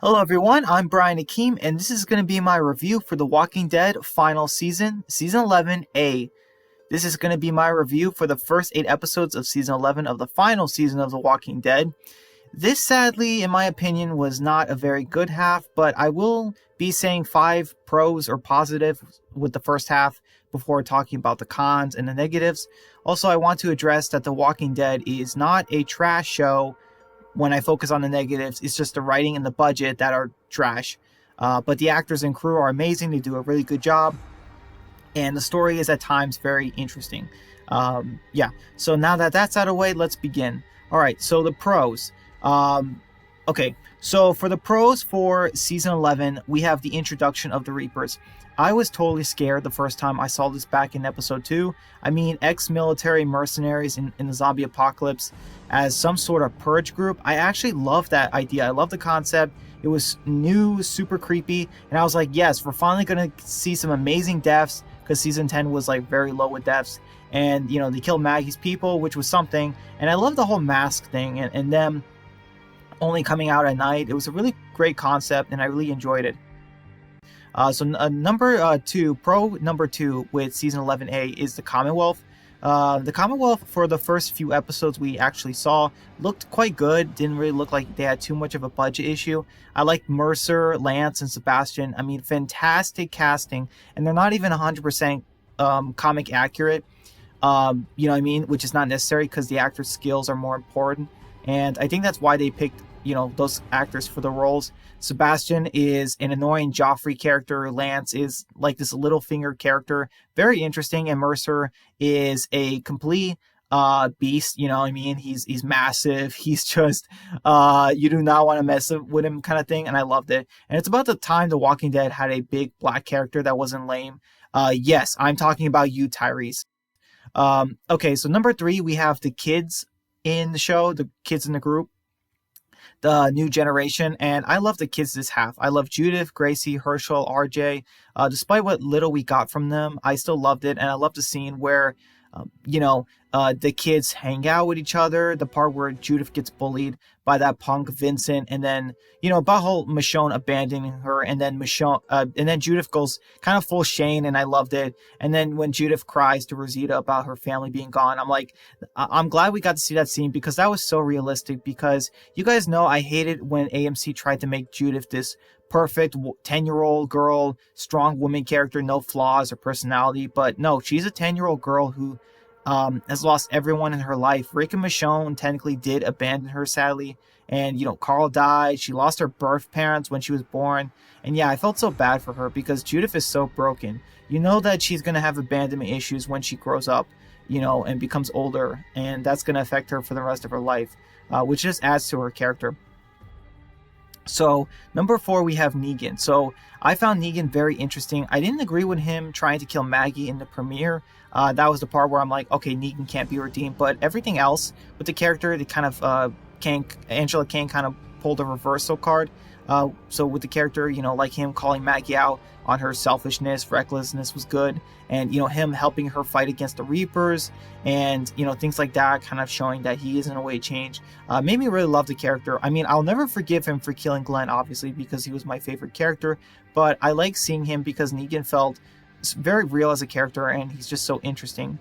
Hello everyone, I'm Brian Akeem, and this is going to be my review for The Walking Dead final season, Season 11A. This is going to be my review for the first 8 episodes of Season 11 of the final season of The Walking Dead. This, sadly, in my opinion, was not a very good half, but I will be saying 5 pros or positives with the first half before talking about the cons and the negatives. Also, I want to address that The Walking Dead is not a trash show. When I focus on the negatives, it's just the writing and the budget that are trash. But the actors and crew are amazing. They do a really good job. And the story is at times very interesting. So now that that's out of the way, let's begin. All right, so the pros. Okay, so for the pros for Season 11, we have the introduction of the Reapers. I was totally scared the first time I saw this back in Episode 2. I mean, ex-military mercenaries in the zombie apocalypse as some sort of purge group. I actually love that idea. I love the concept. It was new, super creepy, and I was like, yes, we're finally going to see some amazing deaths, because Season 10 was like very low with deaths. And, you know, they killed Maggie's people, which was something. And I love the whole mask thing and them only coming out at night. It was a really great concept, and I really enjoyed it. Pro number 2 with Season 11A is the Commonwealth. The Commonwealth, for the first few episodes we actually saw, looked quite good. Didn't really look like they had too much of a budget issue. I liked Mercer, Lance, and Sebastian. I mean, fantastic casting, and they're not even 100% comic accurate. You know what I mean? Which is not necessary because the actors' skills are more important. And I think that's why they picked, those actors for the roles. Sebastian is an annoying Joffrey character. Lance is like this Littlefinger character. Very interesting. And Mercer is a complete beast. You know what I mean? He's massive. He's just, you do not want to mess with him kind of thing. And I loved it. And it's about the time The Walking Dead had a big black character that wasn't lame. Yes, I'm talking about you, Tyrese. Okay, so number 3, we have the kids in the show, the kids in the group, the new generation, and I love the kids this half. I love Judith, Gracie, Herschel, RJ. Despite what little we got from them, I still loved it, and I love the scene where, the kids hang out with each other. The part where Judith gets bullied by that punk Vincent, and then about whole Michonne abandoning her, and then Judith goes kind of full Shane, and I loved it. And then when Judith cries to Rosita about her family being gone, I'm like, I'm glad we got to see that scene because that was so realistic. Because you guys know I hated when AMC tried to make Judith this perfect 10-year-old girl, strong woman character, no flaws or personality. But no, she's a 10-year-old girl who has lost everyone in her life. Rick and Michonne technically did abandon her, sadly. And, Carl died. She lost her birth parents when she was born. And yeah, I felt so bad for her because Judith is so broken. You know that she's going to have abandonment issues when she grows up, and becomes older. And that's going to affect her for the rest of her life, which just adds to her character. So, number 4, we have Negan. So, I found Negan very interesting. I didn't agree with him trying to kill Maggie in the premiere. That was the part where I'm like, okay, Negan can't be redeemed. But everything else with the character, they kind of, Angela Kang kind of pulled a reversal card. So with the character, like him calling Maggie out on her selfishness, recklessness was good. And, him helping her fight against the Reapers and, things like that, kind of showing that he is in a way changed. Made me really love the character. I mean, I'll never forgive him for killing Glenn, obviously, because he was my favorite character. But I like seeing him because Negan felt very real as a character and he's just so interesting.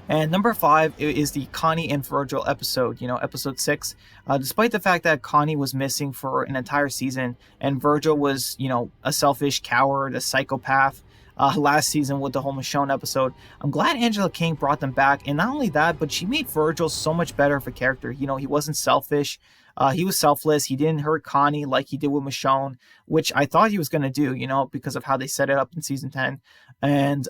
And number 5 is the Connie and Virgil episode, episode 6. Despite the fact that Connie was missing for an entire season and Virgil was, a selfish coward, a psychopath last season with the whole Michonne episode, I'm glad Angela Kang brought them back. And not only that, but she made Virgil so much better of a character. He wasn't selfish. He was selfless. He didn't hurt Connie like he did with Michonne, which I thought he was going to do, because of how they set it up in season 10. And,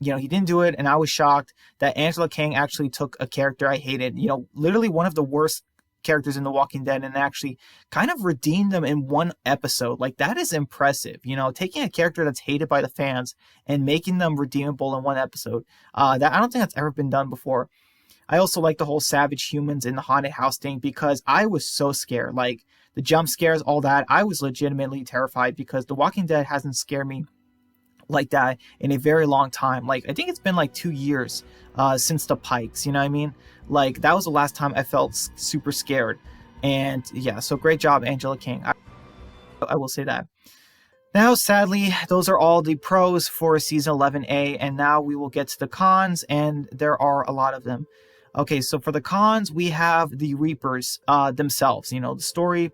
he didn't do it. And I was shocked that Angela Kang actually took a character I hated, literally one of the worst characters in The Walking Dead, and actually kind of redeemed them in one episode. Like, that is impressive, taking a character that's hated by the fans and making them redeemable in one episode. That I don't think that's ever been done before. I also like the whole savage humans in the haunted house thing because I was so scared. Like, the jump scares, all that, I was legitimately terrified because The Walking Dead hasn't scared me like that in a very long time. Like, I think it's been like 2 years since the Pikes, you know what I mean? Like, that was the last time I felt super scared. And yeah, so great job, Angela King. I will say that. Now, sadly, those are all the pros for season 11A, and now we will get to the cons, and there are a lot of them. Okay, so for the cons, we have the Reapers themselves, the story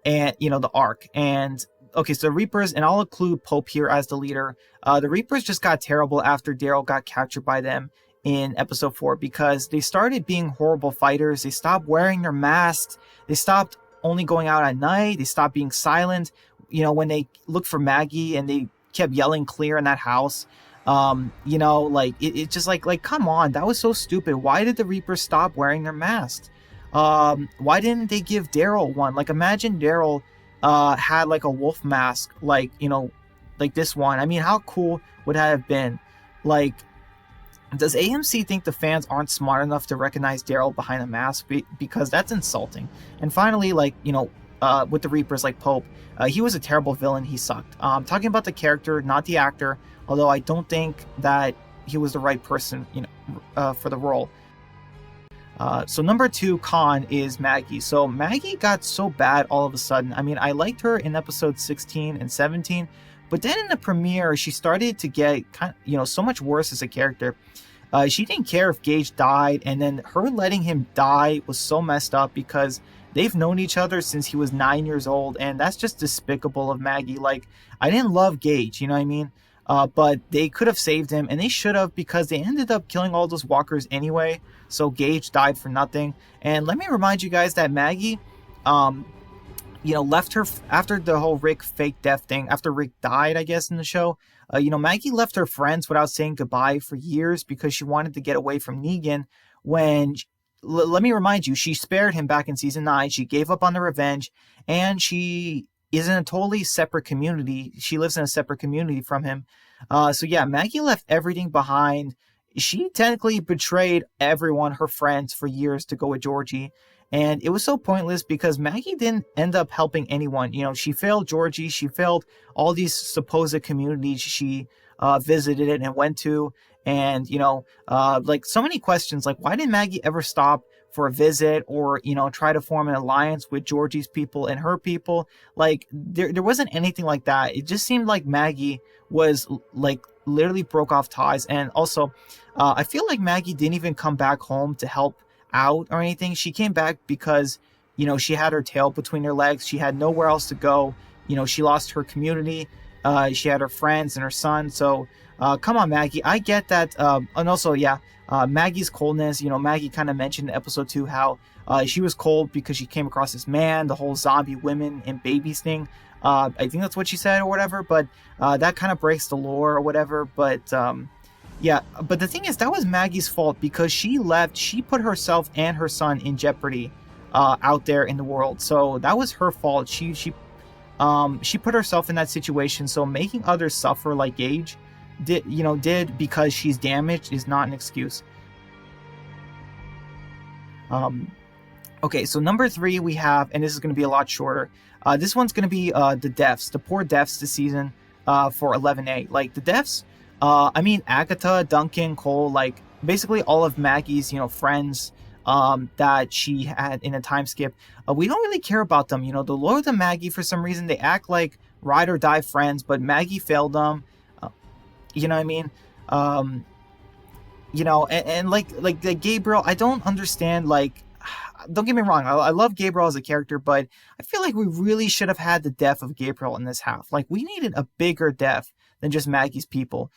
and, the arc. And okay, so the Reapers, and I'll include Pope here as the leader. The Reapers just got terrible after Daryl got captured by them in episode 4 because they started being horrible fighters. They stopped wearing their masks. They stopped only going out at night. They stopped being silent. When they looked for Maggie and they kept yelling clear in that house. It's just like, come on, that was so stupid. Why did the Reapers stop wearing their masks? Why didn't they give Daryl one? Like, imagine Daryl had like a wolf mask, like this one. I mean, how cool would that have been? Like, does AMC think the fans aren't smart enough to recognize Daryl behind a mask? Because that's insulting. And finally, with the Reapers, like Pope, he was a terrible villain. He sucked. Talking about the character, not the actor, although I don't think that he was the right person, for the role. So number 2 con is Maggie. So Maggie got so bad all of a sudden. I mean, I liked her in episode 16 and 17, but then in the premiere, she started to get so much worse as a character. She didn't care if Gage died, and then her letting him die was so messed up because they've known each other since he was 9 years old, and that's just despicable of Maggie. Like, I didn't love Gage, you know what I mean? But they could have saved him, and they should have, because they ended up killing all those walkers anyway, so Gage died for nothing. And let me remind you guys that Maggie, left her after the whole Rick fake death thing, after Rick died, I guess, in the show. Maggie left her friends without saying goodbye for years because she wanted to get away from Negan when... Let me remind you, she spared him back in season 9. She gave up on the revenge, and she is in a totally separate community. She lives in a separate community from him. So yeah, Maggie left everything behind. She technically betrayed everyone, her friends, for years to go with Georgie. And it was so pointless because Maggie didn't end up helping anyone. She failed Georgie. She failed all these supposed communities she visited and went to. And, so many questions, like, why didn't Maggie ever stop for a visit or, try to form an alliance with Georgie's people and her people? Like, there wasn't anything like that. It just seemed like Maggie was, like, literally broke off ties. And also, I feel like Maggie didn't even come back home to help out or anything. She came back because, she had her tail between her legs. She had nowhere else to go. She lost her community. She had her friends and her son. So, come on, Maggie. I get that. And also, Maggie's Coldness. Maggie kind of mentioned in episode 2 how she was cold because she came across this man, the whole zombie women and babies thing. I think that's what she said or whatever. But that kind of breaks the lore or whatever. But but the thing is, that was Maggie's fault because she left. She put herself and her son in jeopardy out there in the world. So that was her fault. She put herself in that situation. So making others suffer like Gage did because she's damaged is not an excuse. Okay, so number 3 we have, and this is going to be a lot shorter. This one's going to be the poor deaths this season for 11A. Like, the deaths, Agatha, Duncan, Cole, like, basically all of Maggie's, friends that she had in a time skip. We don't really care about them. The loyal to Maggie, for some reason, they act like ride or die friends, but Maggie failed them. You know what I mean? And like Gabriel, I don't understand, like, don't get me wrong, I love Gabriel as a character, but I feel like we really should have had the death of Gabriel in this half. Like, we needed a bigger death than just Maggie's people.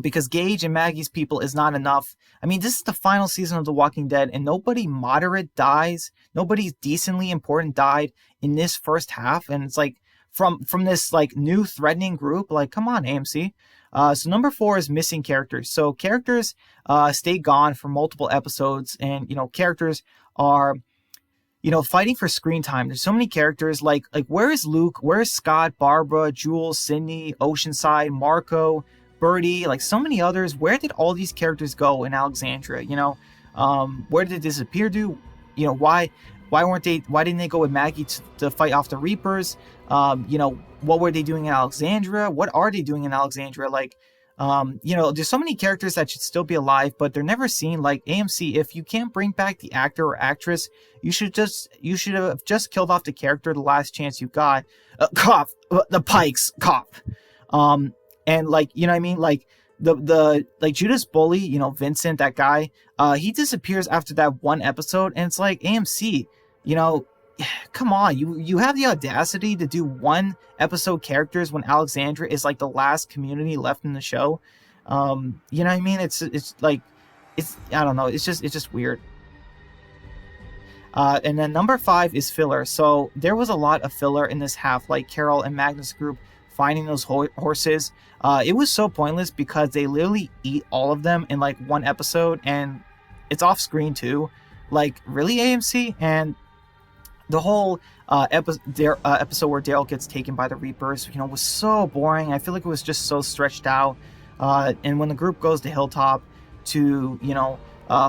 Because Gage and Maggie's people is not enough. I mean, this is the final season of The Walking Dead, and nobody moderate dies. Nobody decently important died in this first half, and it's like, from this, like, new threatening group. Like, come on, AMC. So number 4 is missing characters. So characters stay gone for multiple episodes, and characters are fighting for screen time. There's so many characters. Like where is Luke? Where is Scott, Barbara, Jules, Sydney, Oceanside, Marco, Birdie? Like, so many others. Where did all these characters go in Alexandria? Where did they disappear to? Why didn't they go with Maggie to fight off the Reapers? What were they doing in Alexandria? What are they doing in Alexandria? Like, There's so many characters that should still be alive, but they're never seen. Like AMC, if you can't bring back the actor or actress, you should have just killed off the character the last chance you got. Cough, the Pikes, cough. And like, you know what I mean? Like the like Judas Bully, Vincent, that guy, he disappears after that one episode, and it's like AMC, come on, you have the audacity to do one episode characters when Alexandra is like the last community left in the show. You know what I mean? It's like, I don't know, it's just weird. And then number 5 is filler. So there was a lot of filler in this half, like Carol and Magnus' group finding those horses. It was so pointless because they literally eat all of them in like one episode, and it's off screen too. Like, really, AMC? And the whole episode where Daryl gets taken by the Reapers, was so boring. I feel like it was just so stretched out. And when the group goes to Hilltop to,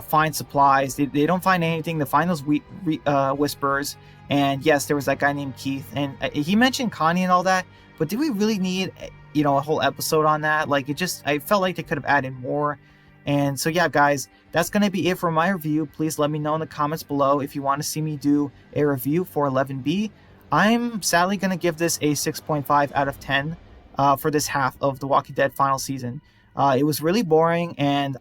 find supplies, they don't find anything. They find those Whisperers. And yes, there was that guy named Keith. And he mentioned Connie and all that. But did we really need, a whole episode on that? Like, I felt like they could have added more. And so, yeah, guys, that's going to be it for my review. Please let me know in the comments below if you want to see me do a review for 11B. I'm sadly going to give this a 6.5 out of 10 for this half of The Walking Dead final season. It was really boring and,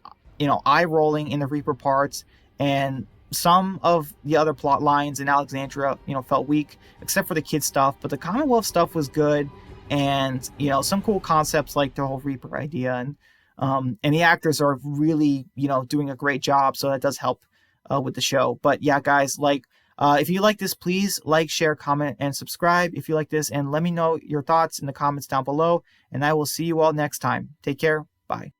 eye-rolling in the Reaper parts. And some of the other plot lines in Alexandria, felt weak, except for the kid stuff. But the Commonwealth stuff was good. And, some cool concepts like the whole Reaper idea. And the actors are really, doing a great job. So that does help with the show. But yeah, guys, if you like this, please like, share, comment, and subscribe if you like this. And let me know your thoughts in the comments down below. And I will see you all next time. Take care. Bye.